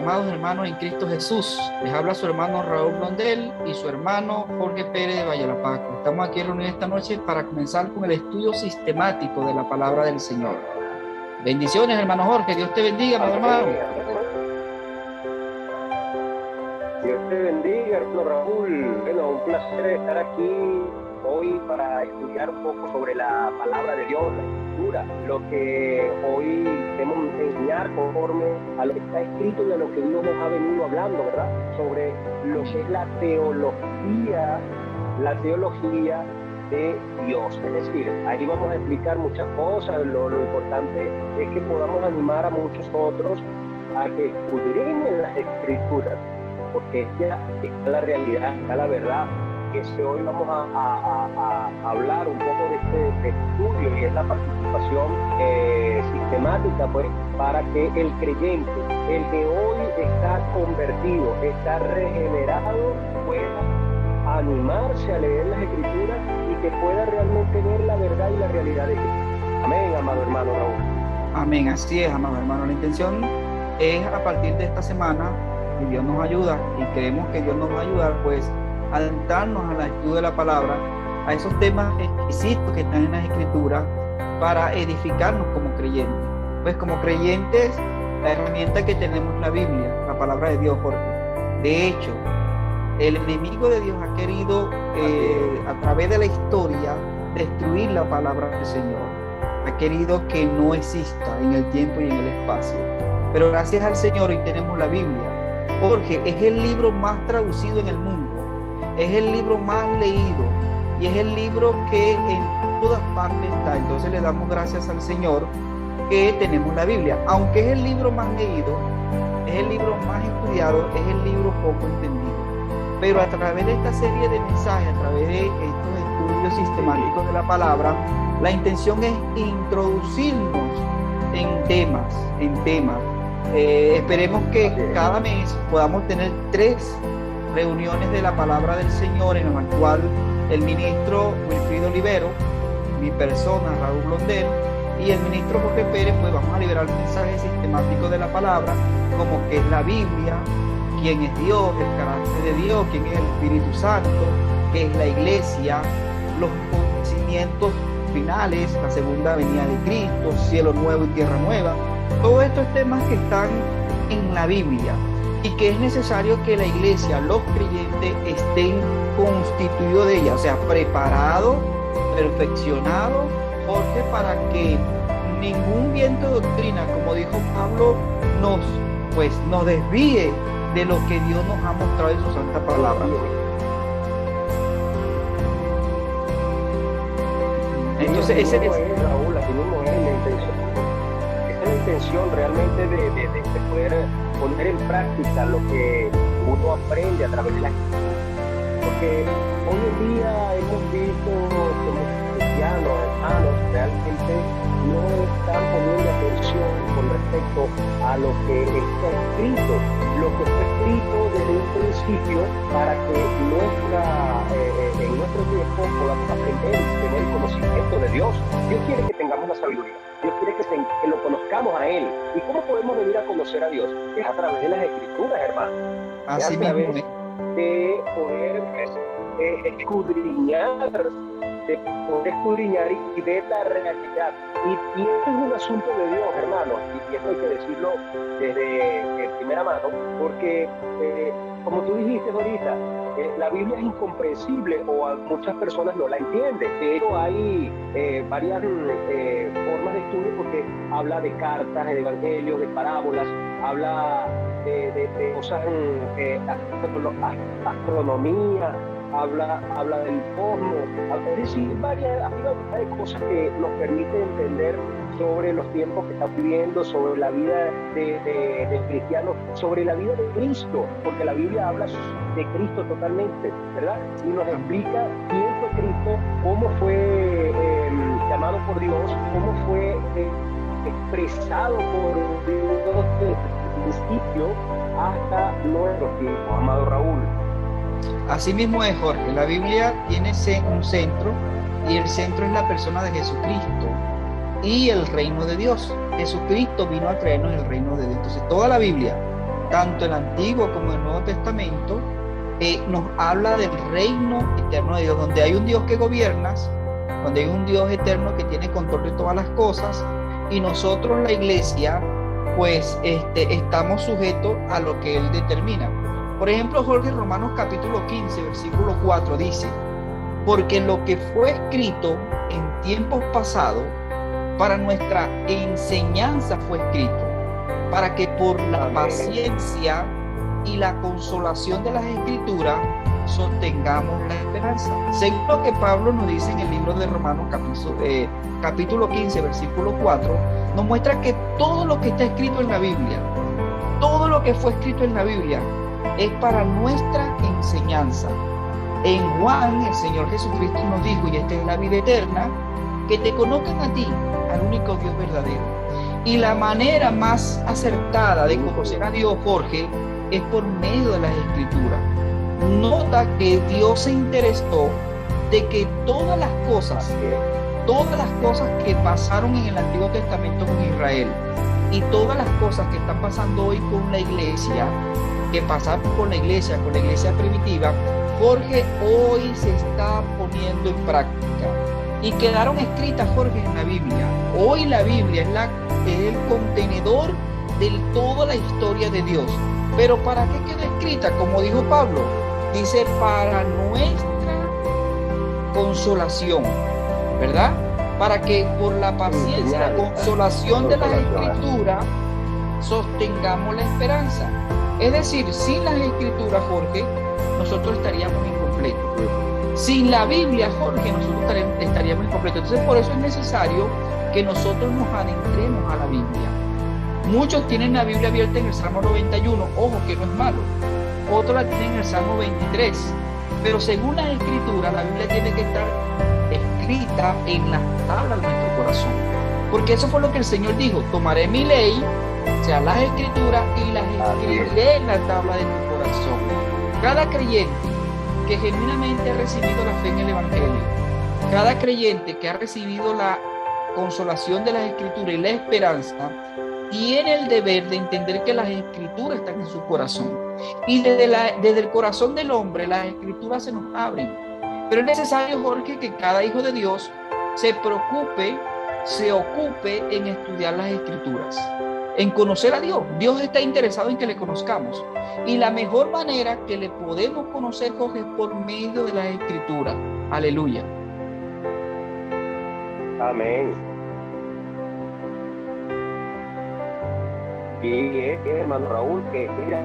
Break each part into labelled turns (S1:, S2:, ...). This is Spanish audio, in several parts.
S1: amados hermanos en Cristo Jesús. Les habla su hermano Raúl Blondel y su hermano Jorge Pérez de Vallalapaco. Estamos aquí reunidos esta noche para comenzar con el estudio sistemático de la palabra del Señor. Bendiciones, hermano Jorge. Dios te bendiga, mi hermano.
S2: Dios te bendiga, hermano Raúl. Bueno, un placer estar aquí hoy para estudiar un poco sobre la palabra de Dios, la Escritura, lo que hoy queremos enseñar conforme a lo que está escrito y a lo que Dios nos ha venido hablando, ¿verdad? Sobre lo que es la teología de Dios. Es decir, ahí vamos a explicar muchas cosas. Lo importante es que podamos animar a muchos otros a que escudriñen las Escrituras, porque ya está la realidad, está la verdad. Que hoy vamos a hablar un poco de este estudio, y es la participación sistemática, pues, para que el creyente, el que hoy está convertido, está regenerado, pueda animarse a leer las Escrituras y que pueda realmente ver la verdad y la realidad de Cristo. Amén, amado hermano Raúl.
S1: Amén, así es, amado hermano. La intención es, a partir de esta semana, que Dios nos ayuda, y creemos que Dios nos va a ayudar, pues, adentrarnos al estudio de la palabra, a esos temas exquisitos que están en las Escrituras, para edificarnos como creyentes. Pues como creyentes, la herramienta que tenemos es la Biblia, la palabra de Dios, Jorge. De hecho, el enemigo de Dios ha querido, a través de la historia, destruir la palabra del Señor. Ha querido que no exista en el tiempo y en el espacio. Pero gracias al Señor hoy tenemos la Biblia. Jorge, es el libro más traducido en el mundo. Es el libro más leído y es el libro que en todas partes está. Entonces le damos gracias al Señor que tenemos la Biblia. Aunque es el libro más leído, es el libro más estudiado, es el libro poco entendido. Pero a través de esta serie de mensajes, a través de estos estudios sistemáticos de la palabra, la intención es introducirnos en temas. Esperemos que cada mes podamos tener 3 reuniones de la palabra del Señor, en la cual el ministro Wilfrido Olivero, mi persona Raúl Blondel, y el ministro Jorge Pérez, pues vamos a liberar mensajes sistemáticos de la palabra, como que es la Biblia, quién es Dios, el carácter de Dios, quién es el Espíritu Santo, qué es la iglesia, los acontecimientos finales, la segunda venida de Cristo, cielo nuevo y tierra nueva. Todos estos temas que están en la Biblia, y que es necesario que la iglesia, los creyentes, estén constituidos de ella, o sea, preparados, perfeccionados, Jorge, para que ningún viento de doctrina, como dijo Pablo, nos desvíe de lo que Dios nos ha mostrado en su santa palabra. Entonces, ese es
S2: Raúl, así mismo es la intención. Esa es la intención realmente de poder poner en práctica lo que uno aprende a través de la Escritura. Porque hoy en día hemos visto que muchos cristianos, hermanos, realmente no están poniendo atención con respecto a lo que está escrito, lo que fue escrito desde un principio, para que en nuestro tiempo podamos aprender y tener el conocimiento de Dios. Dios quiere que tengamos la sabiduría. Dios quiere que lo conozcamos a Él. ¿Y cómo podemos venir a conocer a Dios? Es a través de las Escrituras, hermano.
S1: así
S2: Es a través
S1: mismo.
S2: de poder escudriñar y ver la realidad. Y esto es un asunto de Dios, hermano. Y esto hay que decirlo desde primera mano, porque como tú dijiste ahorita, la Biblia es incomprensible, o a muchas personas no la entienden. De hecho, hay varias formas de estudio, porque habla de cartas, de evangelios, de parábolas, habla de cosas, astronomía, habla del cosmos, es decir, varias de cosas que nos permiten entender sobre los tiempos que estamos viviendo, sobre la vida del cristiano, sobre la vida de Cristo, porque la Biblia habla de Cristo totalmente, ¿verdad? Y nos explica quién fue Cristo, cómo fue llamado por Dios, cómo fue expresado por Dios desde el principio hasta nuestros tiempos, amado Raúl.
S1: Así mismo es, Jorge. La Biblia tiene un centro, y el centro es la persona de Jesucristo y el reino de Dios. Jesucristo vino a traernos el reino de Dios. Entonces, toda la Biblia tanto el Antiguo como el Nuevo Testamento, nos habla del reino eterno de Dios, donde hay un Dios que gobierna, donde hay un Dios eterno que tiene control de todas las cosas, y nosotros, la iglesia, pues estamos sujetos a lo que Él determina. Por ejemplo, Jorge, Romanos capítulo 15, versículo 4 dice: porque lo que fue escrito en tiempos pasados, para nuestra enseñanza fue escrito, para que por la paciencia y la consolación de las Escrituras sostengamos la esperanza. Según lo que Pablo nos dice en el libro de Romanos capítulo 15, versículo 4, nos muestra que todo lo que está escrito en la Biblia, todo lo que fue escrito en la Biblia, es para nuestra enseñanza. En Juan, el Señor Jesucristo nos dijo, y esta es la vida eterna, que te conozcan a ti, al único Dios verdadero. Y la manera más acertada de conocer a Dios, Jorge, es por medio de las Escrituras. Nota que Dios se interesó de que todas las cosas que pasaron en el Antiguo Testamento con Israel y todas las cosas que están pasando hoy con la iglesia, que pasaron con la iglesia primitiva, Jorge, hoy se está poniendo en práctica y quedaron escritas, Jorge, en la Biblia. Hoy la Biblia es el contenedor de toda la historia de Dios. Pero ¿para qué quedó escrita? Como dijo Pablo, dice, para nuestra consolación, ¿verdad? Para que por la paciencia, la consolación de las Escrituras, sostengamos la esperanza. Es decir, sin las Escrituras, Jorge, nosotros estaríamos incompletos. Sin la Biblia, Jorge, nosotros estaríamos incompletos. Entonces, por eso es necesario que nosotros nos adentremos a la Biblia. Muchos tienen la Biblia abierta en el Salmo 91, ojo, que no es malo. Otros la tienen en el Salmo 23. Pero según las Escrituras, la Biblia tiene que estar escrita en las tablas de nuestro corazón. Porque eso fue lo que el Señor dijo: tomaré mi ley, o sea, las Escrituras, y las escribiré en la tabla de tu corazón. Cada creyente que genuinamente ha recibido la fe en el Evangelio, cada creyente que ha recibido la consolación de las Escrituras y la esperanza, tiene el deber de entender que las Escrituras están en su corazón. Y desde el corazón del hombre, las Escrituras se nos abren. Pero es necesario, Jorge, que cada hijo de Dios se ocupe en estudiar las Escrituras, en conocer a Dios. Dios está interesado en que le conozcamos. Y la mejor manera que le podemos conocer, Jorge, es por medio de las Escrituras. Aleluya.
S2: Amén. Y hermano Raúl, que mira,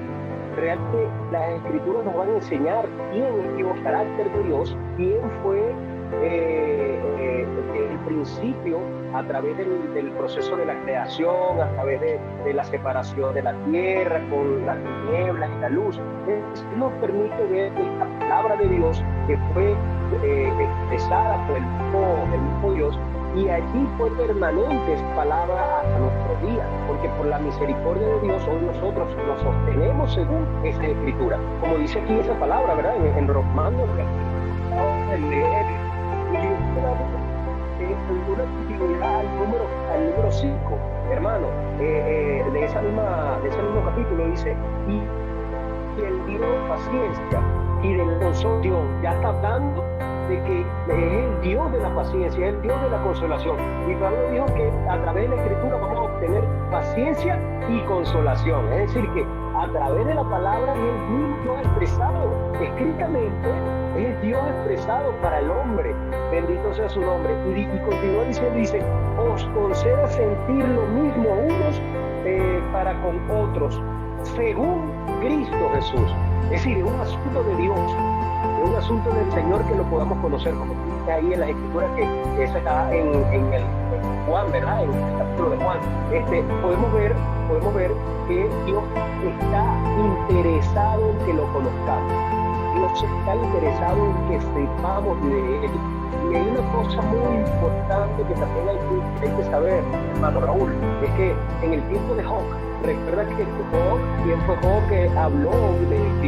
S2: realmente las Escrituras nos van a enseñar quién es Dios, el carácter de Dios, quién fue el principio a través del proceso de la creación, a través de la separación de la tierra con las tinieblas y la luz. Esto nos permite ver esta palabra de Dios que fue expresada por el mismo Dios, y allí fue permanente esa palabra hasta nuestro día, porque por la misericordia de Dios hoy nosotros nos sostenemos según esa Escritura, como dice aquí esa palabra, ¿verdad? En Romanos, de leer una continuidad al número 5, hermano, de ese mismo capítulo dice: y el Dios de paciencia y de la consolación, ya está hablando de que es el Dios de la paciencia, es el Dios de la consolación. Y Pablo dijo que a través de la Escritura vamos a obtener paciencia y consolación. Es decir, que a través de la palabra es el mismo Dios expresado escritamente, es Dios expresado para el hombre. Bendito sea su nombre. Y continúa diciendo, dice: os conceda sentir lo mismo unos para con otros, según Cristo Jesús. Es decir, es un asunto de Dios, es un asunto del Señor que lo podamos conocer, como dice ahí en las Escrituras, que eso está en Juan, ¿verdad? En el capítulo de Juan. Podemos ver que Dios está interesado en que lo conozcamos. Dios está interesado en que sepamos de Él. Y hay una cosa muy importante que también hay que saber, hermano Raúl, es que en el tiempo de Job, recuerda que ¿quién fue Job que habló?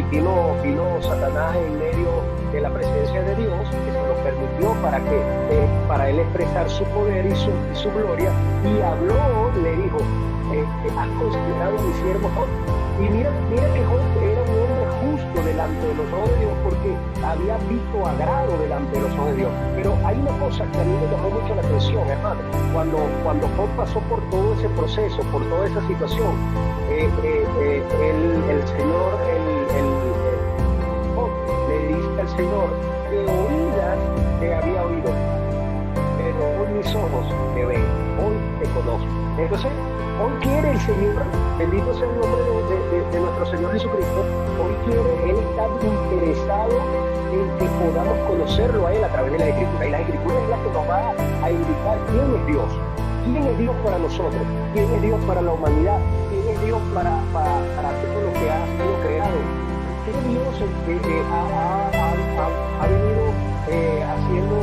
S2: Vino Satanás en medio de la presencia de Dios, que se lo permitió para él expresar su poder y su gloria, y habló, le dijo: ¿has considerado a mi siervo Job? Y mira que Job era un hombre justo delante de los ojos de Dios porque había visto agrado delante de los ojos de Dios. Pero hay una cosa que a mí me llamó mucho la atención, hermano. Cuando Job pasó por todo ese proceso, por toda esa situación, el Señor, Job le dice al Señor que oídas te había oído, pero hoy mis ojos te ven, hoy te conozco. Entonces, hoy quiere el Señor, bendito sea el nombre de nuestro Señor Jesucristo, hoy quiere Él estar interesado en que podamos conocerlo a Él a través de la Escritura. Y la Escritura es la que nos va a indicar quién es Dios. ¿Quién es Dios para nosotros? ¿Quién es Dios para la humanidad? ¿Quién es Dios para todo lo que ha sido creado? ¿Qué Dios ha venido haciendo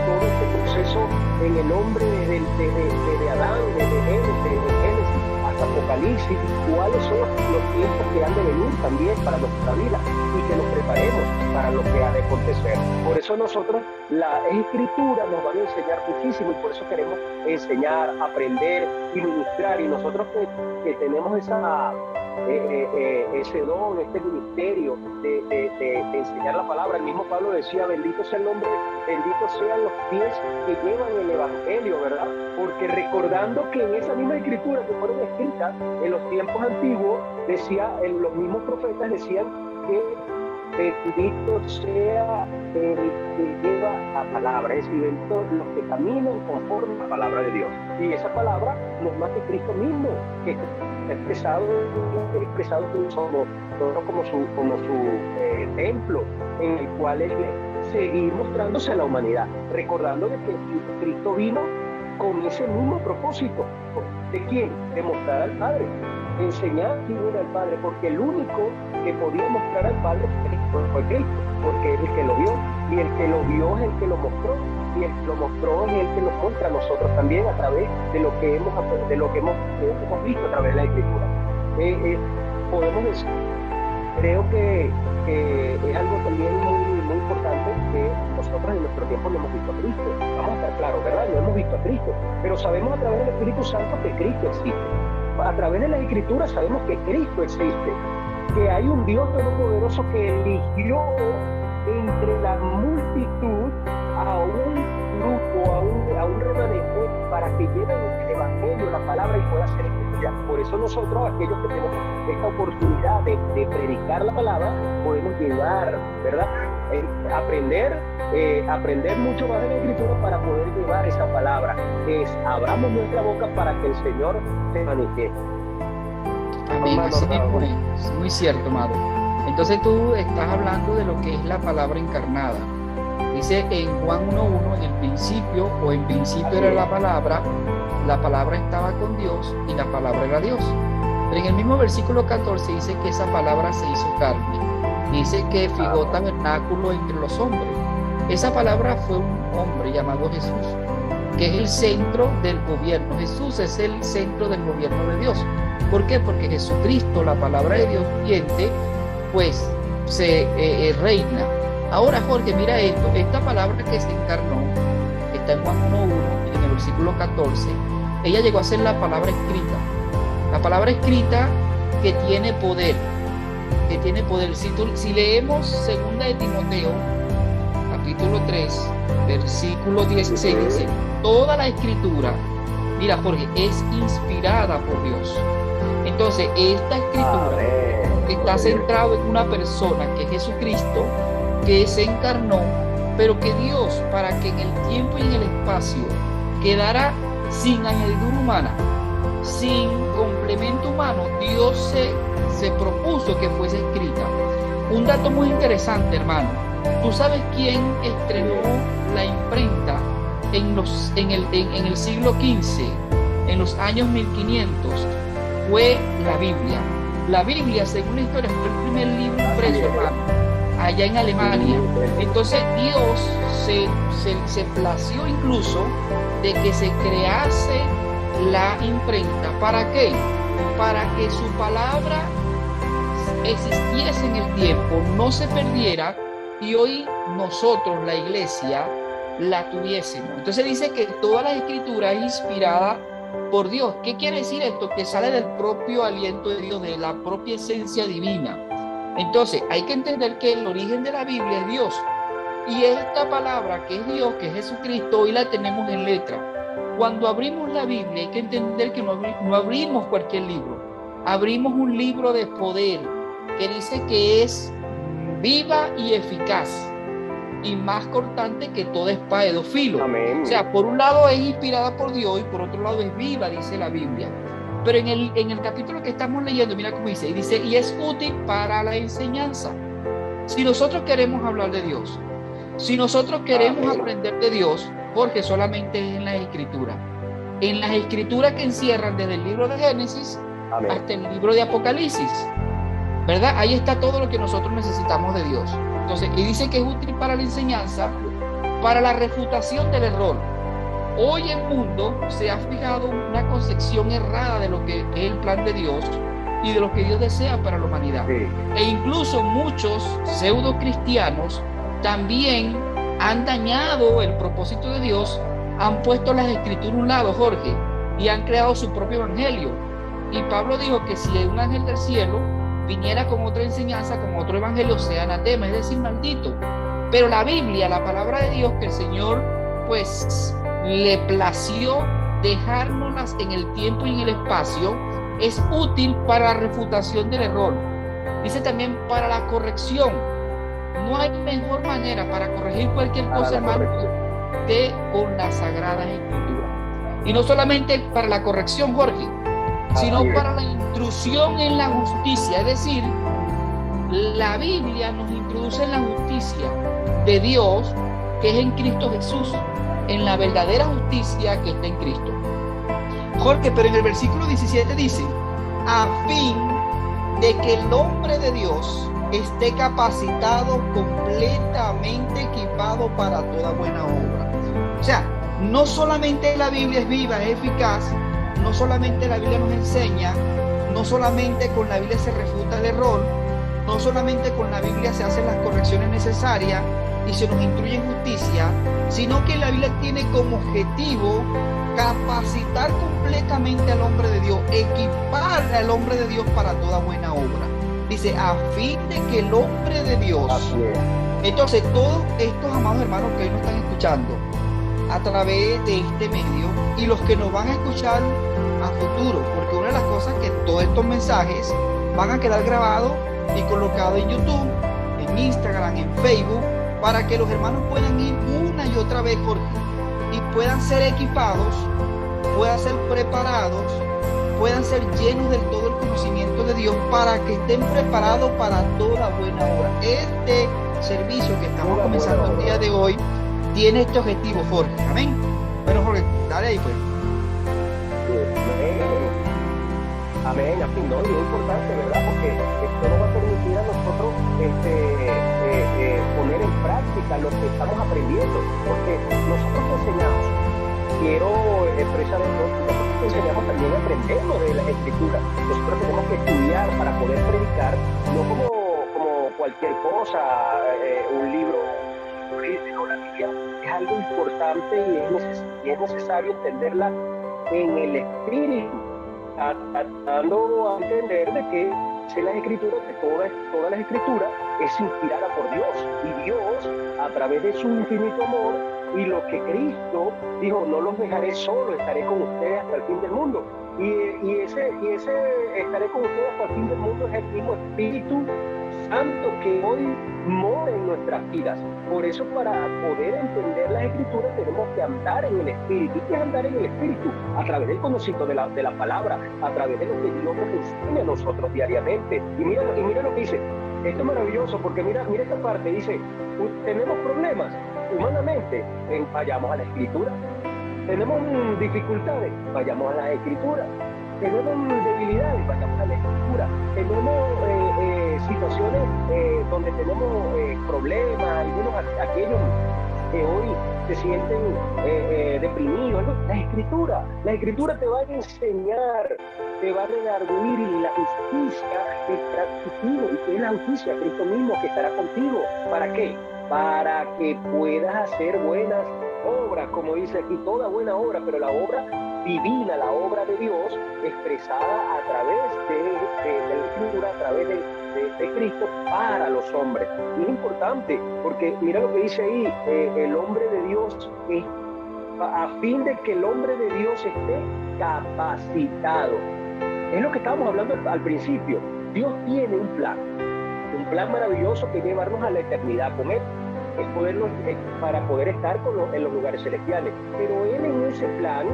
S2: todo este proceso en el hombre de Adán, de Génesis hasta Apocalipsis? ¿Cuáles son los tiempos que han de venir también para nuestra vida? Y que nos preparemos para lo que ha de acontecer. Por eso nosotros, la Escritura nos van a enseñar muchísimo y por eso queremos enseñar, aprender y ministrar. Y nosotros que tenemos ese don, este ministerio de enseñar la palabra. El mismo Pablo decía, bendito sea el nombre, benditos sean los pies que llevan el Evangelio, ¿verdad? Porque recordando que en esa misma Escritura que fueron escritas en los tiempos antiguos, los mismos profetas decían que bendito sea el que lleva la palabra, es decir, benditos los que caminan conforme a la palabra de Dios. Y esa palabra no es más que Cristo mismo, que expresado como su templo, en el cual Él seguir mostrándose a la humanidad, recordando de que Cristo vino con ese mismo propósito. ¿De quién? De mostrar al Padre, de enseñar quién era el Padre, porque el único que podía mostrar al Padre fue Cristo, porque es el que lo vio, y el que lo vio es el que lo mostró, y el que lo mostró es el que nos muestra a nosotros también a través de lo que hemos visto a través de la Escritura. Podemos decir, creo que es algo también muy importante que nosotros en nuestro tiempo no hemos visto a Cristo. Vamos a estar claros, ¿verdad? No hemos visto a Cristo, pero sabemos a través del Espíritu Santo que Cristo existe. A través de las Escrituras sabemos que Cristo existe, que hay un Dios todopoderoso que eligió entre la multitud a un grupo, a un remanente, para que lleven el Evangelio, la palabra, y pueda ser escuchada. Por eso nosotros, aquellos que tenemos esta oportunidad de predicar la palabra, podemos llevar, ¿verdad? Aprender mucho más de la Escritura para poder llevar esa palabra. Abramos nuestra boca para que el Señor se manifieste.
S1: Amén, así mismo es muy cierto, amado. Entonces tú estás hablando de lo que es la palabra encarnada. Dice en Juan 1:1, en principio era la palabra estaba con Dios y la palabra era Dios. Pero en el mismo versículo 14 dice que esa palabra se hizo carne. Dice que fijó tabernáculo entre los hombres. Esa palabra fue un hombre llamado Jesús, que es el centro del gobierno. Jesús es el centro del gobierno de Dios. ¿Por qué? Porque Jesucristo, la palabra de Dios viviente, pues se reina. Ahora, Jorge, mira esto, esta palabra que se encarnó, está en Juan 1:1, en el versículo 14, ella llegó a ser la palabra escrita. La palabra escrita que tiene poder, Si leemos 2 de Timoteo, capítulo 3, versículo 16, dice, toda la escritura, mira, Jorge, es inspirada por Dios. Entonces, esta escritura está centrada en una persona que es Jesucristo, que se encarnó, pero que Dios, para que en el tiempo y en el espacio quedara sin añadidura humana, sin complemento humano, Dios se propuso que fuese escrita. Un dato muy interesante, hermano. ¿Tú sabes quién estrenó la imprenta en el siglo XV, en los años 1500? Fue la Biblia. La Biblia, según la historia, fue el primer libro impreso, hermano, allá en Alemania. Entonces Dios se plació incluso de que se crease la imprenta. ¿Para qué? Para que su palabra existiese en el tiempo, no se perdiera, y hoy nosotros, la iglesia, la tuviésemos. Entonces dice que toda la escritura es inspirada por Dios. ¿Qué quiere decir esto? Que sale del propio aliento de Dios, de la propia esencia divina. Entonces, hay que entender que el origen de la Biblia es Dios. Y esta palabra que es Dios, que es Jesucristo, hoy la tenemos en letra. Cuando abrimos la Biblia, hay que entender que no abrimos cualquier libro. Abrimos un libro de poder que dice que es viva y eficaz y más cortante que toda espada de dos filos.
S2: Amén.
S1: O sea, por un lado es inspirada por Dios y por otro lado es viva, dice la Biblia. Pero en el capítulo que estamos leyendo, mira cómo dice, y es útil para la enseñanza. Si nosotros queremos hablar de Dios, si nosotros queremos aprender de Dios, porque solamente es en las Escrituras. En las Escrituras que encierran desde el libro de Génesis hasta el libro de Apocalipsis, ¿verdad? Ahí está todo lo que nosotros necesitamos de Dios. Entonces, y dice que es útil para la enseñanza, para la refutación del error. Hoy el mundo se ha fijado una concepción errada de lo que es el plan de Dios y de lo que Dios desea para la humanidad.
S2: Sí.
S1: E incluso muchos pseudo cristianos también han dañado el propósito de Dios, han puesto las Escrituras a un lado, Jorge, y han creado su propio evangelio. Y Pablo dijo que si un ángel del cielo viniera con otra enseñanza, con otro evangelio, sea anatema, es decir, maldito. Pero la Biblia, la palabra de Dios, que el Señor pues le plació dejárnoslas en el tiempo y en el espacio, es útil para la refutación del error. Dice también para la corrección. No hay mejor manera para corregir cualquier cosa, hermano, que con las Sagradas Escrituras. Y no solamente para la corrección, Jorge, sino para la intrusión en la justicia. Es decir, la Biblia nos introduce en la justicia de Dios, que es en Cristo Jesús, en la verdadera justicia que está en Cristo. Jorge, pero en el versículo 17 dice, a fin de que el hombre de Dios esté capacitado, completamente equipado para toda buena obra. O sea, no solamente la Biblia es viva, es eficaz, no solamente la Biblia nos enseña, no solamente con la Biblia se refuta el error, no solamente con la Biblia se hacen las correcciones necesarias y se nos instruye en justicia, sino que la Biblia tiene como objetivo capacitar completamente al hombre de Dios, equipar al hombre de Dios para toda buena obra. Dice, a fin de que el hombre de Dios. Entonces, todos estos amados hermanos que hoy nos están escuchando a través de este medio y los que nos van a escuchar a futuro, porque una de las cosas que todos estos mensajes van a quedar grabados y colocados en YouTube, en Instagram, en Facebook, para que los hermanos puedan ir una y otra vez, Jorge, y puedan ser equipados, puedan ser preparados, puedan ser llenos del todo el conocimiento de Dios para que estén preparados para toda buena obra. Este servicio que estamos comenzando el día de hoy tiene este objetivo, Jorge. Amén. Bueno, Jorge, dale ahí pues.
S2: Amén, así no, y es importante, ¿verdad? Porque esto nos va a permitir a nosotros poner en práctica lo que estamos aprendiendo, porque nosotros enseñamos, quiero expresar esto, nosotros enseñamos también a aprender lo de las Escrituras. Nosotros tenemos que estudiar para poder predicar, no como cualquier cosa, un libro, no, la Biblia es algo importante y es necesario entenderla en el espíritu, dando a entender de que las Escrituras, que toda la Escritura es inspirada por Dios, y Dios, a través de su infinito amor y lo que Cristo dijo, no los dejaré solo, estaré con ustedes hasta el fin del mundo. Y ese estaré con ustedes hasta el fin del mundo es el mismo Espíritu Santo que hoy mora en nuestras vidas. Por eso, para poder entender las Escrituras tenemos que andar en el Espíritu. ¿Y qué es andar en el Espíritu? A través del conocimiento de la palabra, a través de lo que Dios nos enseña a nosotros diariamente. Y mira lo que dice. Esto es maravilloso porque mira esta parte. Dice, tenemos problemas humanamente, vayamos a la Escritura. Tenemos dificultades, vayamos a la Escritura. Tenemos debilidades, vayamos a la Escritura. Tenemos situaciones donde tenemos problemas, algunos aquellos que hoy se sienten deprimidos. La Escritura te va a enseñar, te va a redarguir la justicia que estará contigo. ¿Y qué es la justicia? Cristo mismo que estará contigo. ¿Para qué? Para que puedas hacer buenas obras, como dice aquí, toda buena obra, pero la obra divina, la obra de Dios expresada a través de la Escritura, a través de Cristo para los hombres. Y es importante porque mira lo que dice ahí, el hombre de Dios es a fin de que el hombre de Dios esté capacitado. Es lo que estábamos hablando al principio. Dios tiene un plan maravilloso que llevarnos a la eternidad con Él, es para poder estar en los lugares celestiales. Pero Él en ese plan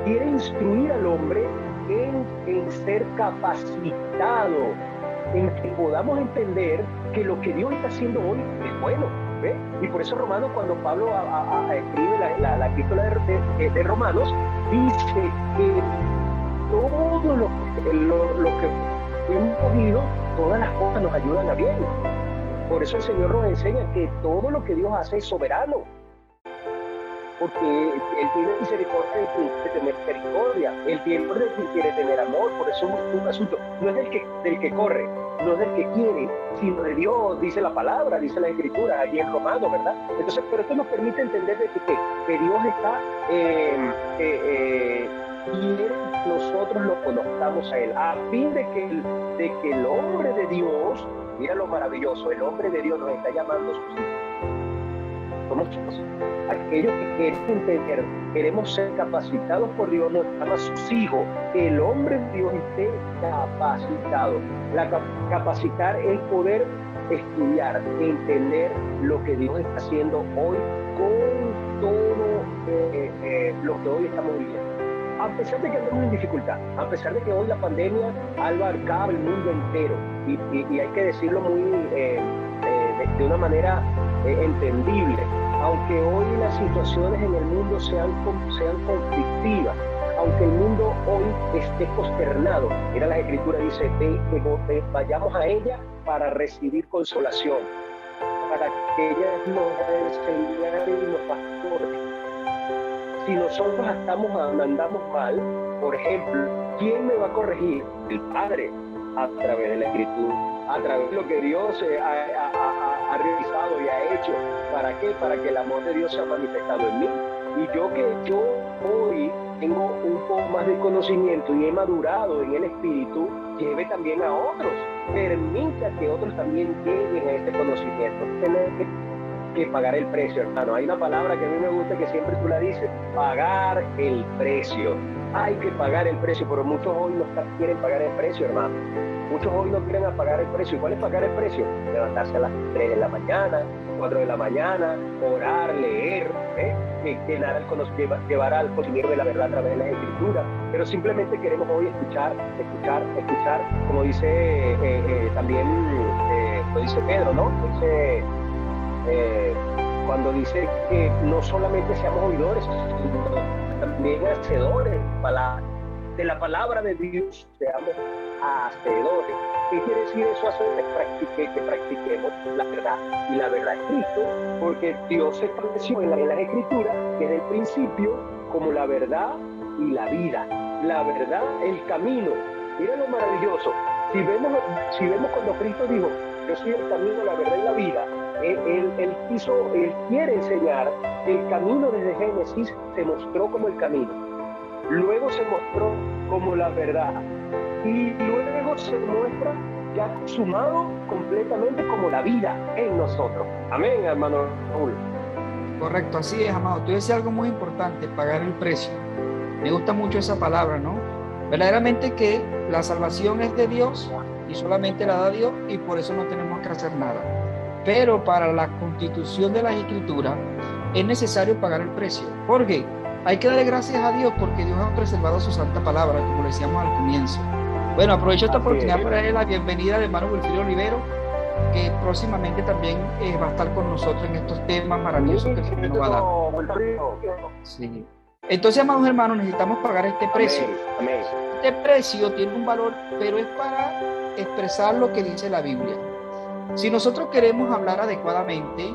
S2: quiere instruir al hombre en ser capacitado, en que podamos entender que lo que Dios está haciendo hoy es bueno. ¿Ve? Y por eso Romanos, cuando Pablo escribe la epístola de Romanos, dice que todo lo que hemos oído, todas las cosas nos ayudan a bien. Por eso el Señor nos enseña que todo lo que Dios hace es soberano, porque Él tiene misericordia del que quiere tener misericordia, Él tiene del que quiere tener amor. Por eso es un asunto, no es del que corre, no es del que quiere, sino de Dios, dice la palabra, dice la Escritura, allí en Romanos, ¿verdad? Entonces, pero esto nos permite entender que Dios está, quiere que nosotros lo conozcamos a Él, a fin de que el hombre de Dios, mira lo maravilloso, el hombre de Dios nos está llamando a sus hijos. Somos aquellos que queremos entender, queremos ser capacitados por Dios, nos llama a sus hijos, que el hombre de Dios esté capacitado. Capacitar es poder estudiar, entender lo que Dios está haciendo hoy con todo lo que hoy estamos viviendo. A pesar de que andamos en dificultad, a pesar de que hoy la pandemia ha abarcado el mundo entero, y hay que decirlo muy de una manera entendible, aunque hoy las situaciones en el mundo sean conflictivas, aunque el mundo hoy esté consternado, mira la Escritura dice que vayamos a ella para recibir consolación, para que ella nos enseñe y nos pastore. Si nosotros andamos mal, por ejemplo, ¿quién me va a corregir? El Padre, a través de la Escritura, a través de lo que Dios ha realizado y ha hecho. ¿Para qué? Para que el amor de Dios sea manifestado en mí. Y yo hoy tengo un poco más de conocimiento y he madurado en el Espíritu, lleve también a otros. Permita que otros también lleguen a este conocimiento. Tener que pagar el precio, hermano. Hay una palabra que a mí me gusta, que siempre tú la dices: pagar el precio. Hay que pagar el precio, pero muchos hoy no quieren pagar el precio, hermano. Muchos hoy no quieren pagar el precio. ¿Y cuál es pagar el precio? Levantarse a las 3 de la mañana, 4 de la mañana, orar, leer, llevar al conocimiento de la verdad a través de las Escrituras. Pero simplemente queremos hoy escuchar, como dice también, lo dice Pedro, ¿no? Dice, cuando dice que no solamente seamos oidores, sino también hacedores de la palabra de Dios, seamos hacedores. ¿Qué quiere decir eso? Que practiquemos la verdad. Y la verdad es Cristo, porque Dios estableció en las Escrituras desde el principio como la verdad y la vida. La verdad, el camino. Mira lo maravilloso. Si vemos cuando Cristo dijo: yo soy el camino, la verdad y la vida, Él quiere enseñar el camino. Desde Génesis se mostró como el camino, luego se mostró como la verdad, y luego se muestra ya sumado completamente como la vida en nosotros. Amén, hermano Raúl.
S1: Correcto, así es, amado. Tú decías algo muy importante: pagar el precio. Me gusta mucho esa palabra, ¿no? Verdaderamente que la salvación es de Dios y solamente la da Dios, y por eso no tenemos que hacer nada. Pero para la constitución de las Escrituras es necesario pagar el precio. ¿Por qué? Hay que darle gracias a Dios porque Dios ha preservado su santa palabra, como le decíamos al comienzo. Bueno, aprovecho esta oportunidad para darle la bienvenida al hermano Wilfrido Olivero, que próximamente también va a estar con nosotros en estos temas maravillosos que el Señor nos va a dar. Sí. Entonces, amados hermanos, necesitamos pagar este precio.
S2: Amén.
S1: Este precio tiene un valor, pero es para expresar lo que dice la Biblia. Si nosotros queremos hablar adecuadamente,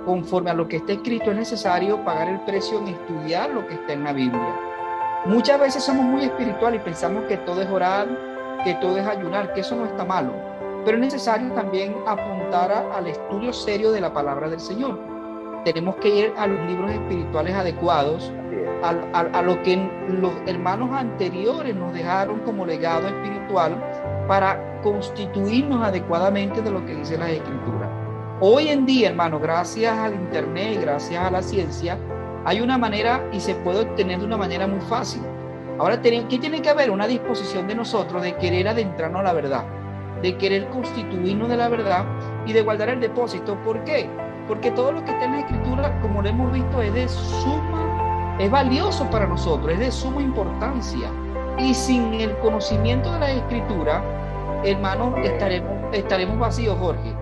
S1: conforme a lo que está escrito, es necesario pagar el precio en estudiar lo que está en la Biblia. Muchas veces somos muy espirituales y pensamos que todo es orar, que todo es ayunar, que eso no está malo. Pero es necesario también apuntar al estudio serio de la palabra del Señor. Tenemos que ir a los libros espirituales adecuados a lo que los hermanos anteriores nos dejaron como legado espiritual para constituirnos adecuadamente de lo que dice la Escritura. Hoy en día, hermano, gracias al internet y gracias a la ciencia, hay una manera y se puede obtener de una manera muy fácil. Ahora, ¿qué tiene que haber? Una disposición de nosotros de querer adentrarnos a la verdad, de querer constituirnos de la verdad y de guardar el depósito. ¿Por qué? Porque todo lo que está en la Escritura, como lo hemos visto, es valioso para nosotros, es de suma importancia. Y sin el conocimiento de la Escritura, hermanos, estaremos vacíos, Jorge.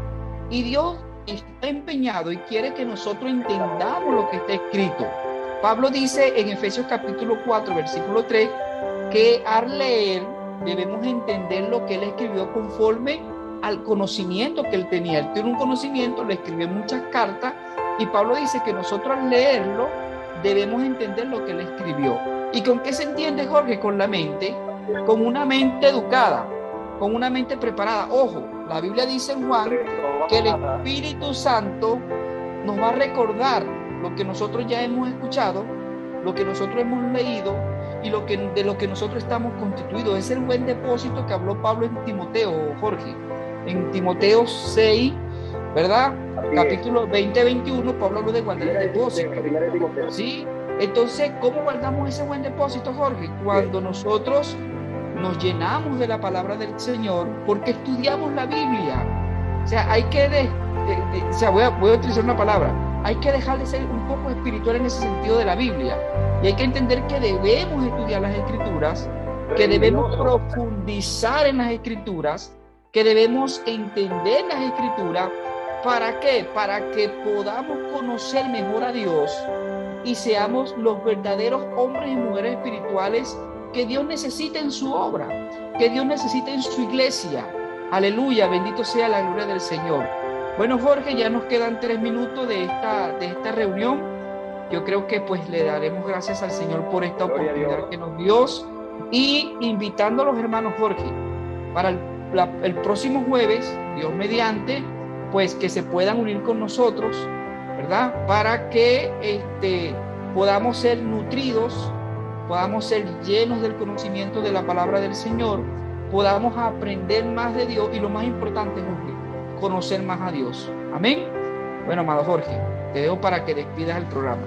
S1: Y Dios está empeñado y quiere que nosotros entendamos lo que está escrito. Pablo dice en Efesios capítulo 4, versículo 3, que al leer debemos entender lo que él escribió conforme al conocimiento que él tenía. Él tiene un conocimiento, le escribió muchas cartas, y Pablo dice que nosotros al leerlo debemos entender lo que él escribió. ¿Y con qué se entiende, Jorge? Con la mente, con una mente educada, con una mente preparada. Ojo, la Biblia dice en Juan que el Espíritu Santo nos va a recordar lo que nosotros ya hemos escuchado, lo que nosotros hemos leído y de lo que nosotros estamos constituidos. Es el buen depósito que habló Pablo en Timoteo, Jorge. En Timoteo 6, ¿verdad? Capítulo 20-21, Pablo habló de guardar el depósito. ¿Sí? Entonces, ¿cómo guardamos ese buen depósito, Jorge? Cuando nosotros nos llenamos de la palabra del Señor, porque estudiamos la Biblia. O sea, hay que voy a utilizar una palabra. Hay que dejar de ser un poco espiritual en ese sentido de la Biblia. Y hay que entender que debemos estudiar las Escrituras, que debemos profundizar en las Escrituras, que debemos entender las Escrituras. ¿Para qué? Para que podamos conocer mejor a Dios y seamos los verdaderos hombres y mujeres espirituales que Dios necesita en su obra, que Dios necesita en su iglesia. Aleluya, bendito sea la gloria del Señor. Bueno, Jorge, ya nos quedan 3 minutos de esta reunión. Yo creo que pues le daremos gracias al Señor por esta oportunidad que nos dio, y invitando a los hermanos, Jorge, para el próximo jueves, Dios mediante, pues que se puedan unir con nosotros, ¿verdad? Para que podamos ser nutridos, podamos ser llenos del conocimiento de la palabra del Señor, podamos aprender más de Dios y lo más importante, Jorge, conocer más a Dios. Amén. Bueno, amado Jorge, te dejo para que despidas el programa.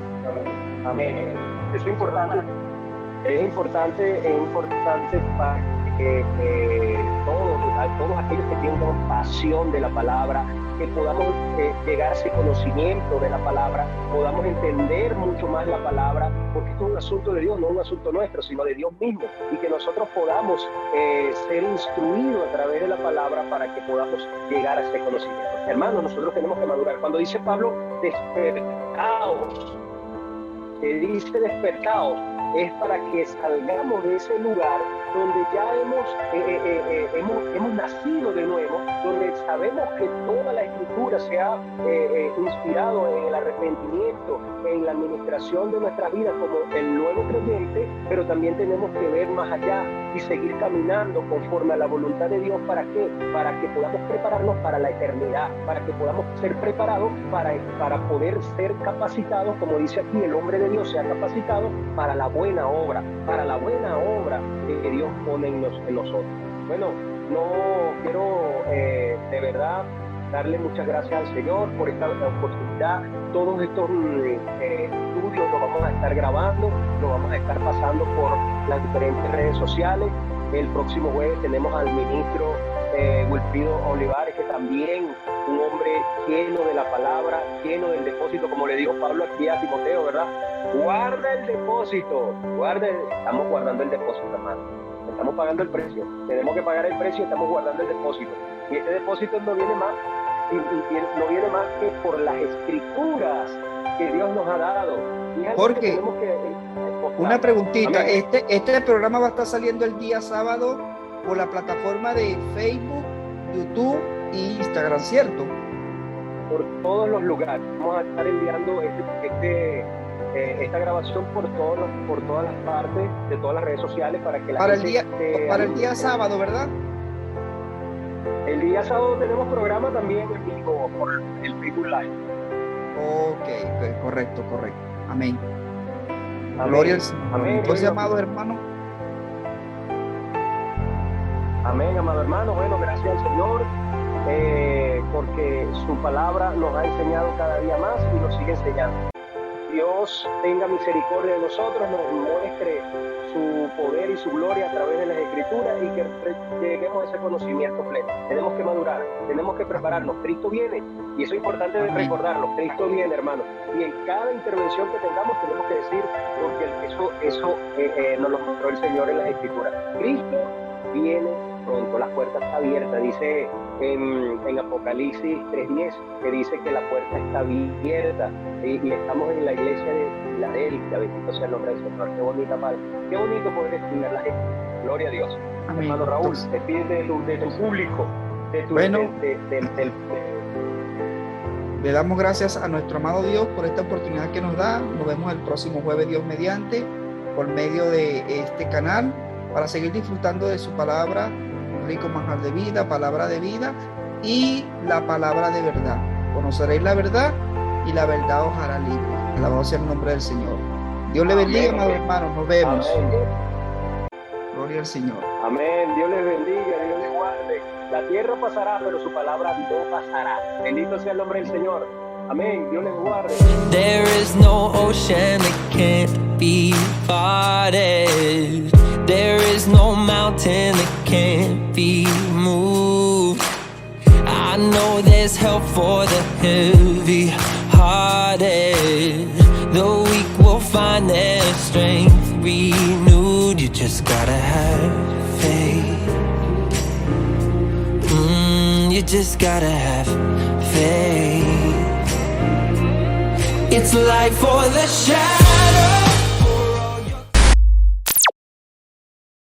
S2: Amén. Eso es importante. Es importante para que todos aquellos que tienen pasión de la palabra, que podamos llegar a ese conocimiento de la palabra, podamos entender mucho más la palabra, porque esto es un asunto de Dios, no un asunto nuestro, sino de Dios mismo, y que nosotros podamos ser instruidos a través de la palabra para que podamos llegar a ese conocimiento. Hermanos, nosotros tenemos que madurar. Cuando dice Pablo, despertaos, que dice despertaos, es para que salgamos de ese lugar donde ya hemos nacido de nuevo, donde sabemos que toda la Escritura se ha inspirado en el arrepentimiento, en la administración de nuestra vida como el nuevo creyente, pero también tenemos que ver más allá y seguir caminando conforme a la voluntad de Dios. ¿Para qué? Para que podamos prepararnos para la eternidad, para que podamos ser preparados para poder ser capacitados, como dice aquí, el hombre de Dios sea capacitado para la buena obra, que Dios pone en nosotros. Bueno, no quiero de verdad darle muchas gracias al Señor por esta oportunidad. Todos estos estudios los vamos a estar grabando, los vamos a estar pasando por las diferentes redes sociales. El próximo jueves tenemos al ministro Wilfrido Olivares, que también un hombre lleno de la palabra, lleno del depósito, como le dijo Pablo aquí a Timoteo, ¿verdad? Guarda el depósito, estamos guardando el depósito, hermano. Estamos pagando el precio, tenemos que pagar el precio, estamos guardando el depósito. Y ese depósito no viene más, no viene más que por las escrituras que Dios nos ha dado.
S1: Jorge, una preguntita. Este programa va a estar saliendo el día sábado por la plataforma de Facebook, YouTube e Instagram, ¿cierto?
S2: Por todos los lugares. Vamos a estar enviando esta grabación por todas las partes de todas las redes sociales para que
S1: para el día sábado, ¿verdad?
S2: El día sábado tenemos programa también en vivo por el Facebook Live.
S1: Ok, correcto. Amén. Gloria al Señor.
S2: Amén.
S1: Entonces, amados hermanos.
S2: Amén, amado hermano. Bueno, gracias al Señor, porque su palabra nos ha enseñado cada día más y nos sigue enseñando. Dios tenga misericordia de nosotros, nos muestre su poder y su gloria a través de las Escrituras y que lleguemos a ese conocimiento pleno. Tenemos que madurar, tenemos que prepararnos. Cristo viene y eso es importante de recordarlo. Cristo viene, hermano. Y en cada intervención que tengamos tenemos que decir, porque eso nos lo mostró el Señor en las Escrituras. Cristo viene pronto, la puerta está abierta, dice en Apocalipsis 3:10, que dice que la puerta está abierta y estamos en la iglesia de Filadelfia, bendito sea el nombre del Señor. Qué bonita madre, qué bonito poder estudiar la gente. Gloria a Dios.
S1: Amén.
S2: Hermano Raúl, despídete de tu público,
S1: Le damos gracias a nuestro amado Dios por esta oportunidad que nos da. Nos vemos el próximo jueves, Dios mediante, por medio de este canal, para seguir disfrutando de su palabra, un rico manjar de vida, palabra de vida y la palabra de verdad. Conoceréis la verdad y la verdad os hará libre. Alabado sea el nombre del Señor. Dios le bendiga, amados hermanos. Nos vemos.
S2: Amén.
S1: Gloria al Señor.
S2: Amén. Dios les bendiga, Dios les guarde. La tierra pasará, pero su palabra no pasará. Bendito sea el nombre del Señor. Amén. Dios les guarde.
S3: There is no ocean that can't be parted. There is no mountain that can't be moved. I know there's help for the heavy-hearted. The weak will find their strength renewed. You just gotta have faith. You just gotta have faith. It's life for the shadow.